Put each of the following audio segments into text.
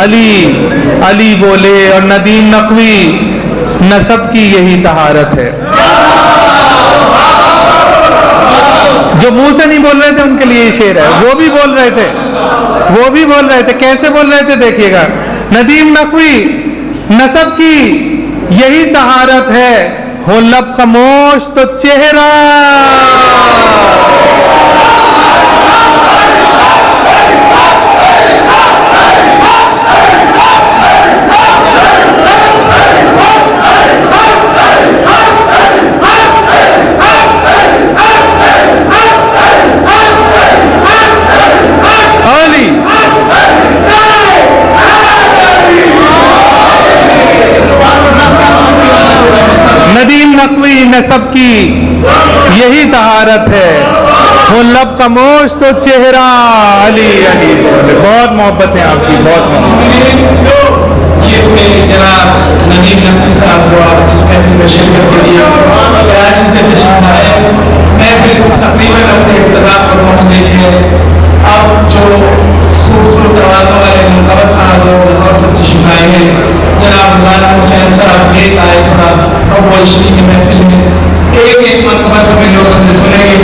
علی علی بولے اور ندیم نقوی نسب کی یہی طہارت ہے. جو منہ سے نہیں بول رہے تھے ان کے لیے یہ شعر ہے. وہ بھی بول رہے تھے کیسے بول رہے تھے دیکھیے گا. ندیم نقوی نسب کی یہی طہارت ہے، ہو لب خاموش تو چہرہ. ندیم نقوی نسب کی یہی طہارت ہے، وہ لب خاموش تو چہرہ. علی علی بولے. بہت محبت ہے آپ کی، بہت محبت. یہ تھے جناب ندیم نقوی صاحب کو آپ اس محفل میں شرکت کے لیے آج سے تشریف لائے. محفل تقریباً اپنے اختتام پر پہنچنے کے اب جو خوبصورت آوازوں والے منقبت صاحب اور سب تشریف آئے ہیں. جناب مولانا حسین صاحب ایک آئے تھوڑا اول شریف کی محفل میں ایک منقبت ہمیں لوگوں سے سنیں گے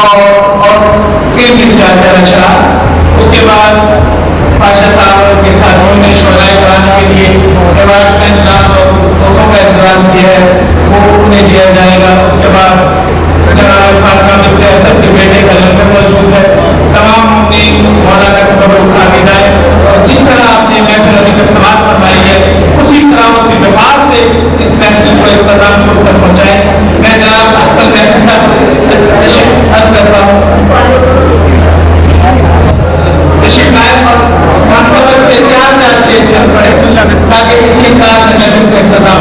اور پھر بھی جاتا رچا. اس کے بعد بادشاہ صاحب کے ساتھ انہوں نے شعراء کرام کے لیے روایت کا انتظام اور تحفوں کا انتظام کیا ہے، وہ انہیں دیا جائے گا. اس کے بعد جناب فاطمہ بنت اسد کے بیٹے کا لنگر موجود ہے. تمام مؤمنین مولانا کا قبر اٹھا کے جائیں اور جس طرح آپ نے محفل ابھی تک سماعت فرمائی ہے اسی طرح اسی وفات سے اس محفل کو اختتام کو تک پہنچائیں. میں جناب اختر محفل صاحب تشریف عرض کرتا ہوں تشریف لائیں اور منقبت کے چار چیز پڑھے تاکہ اسی طرح سے محفل کا اختتام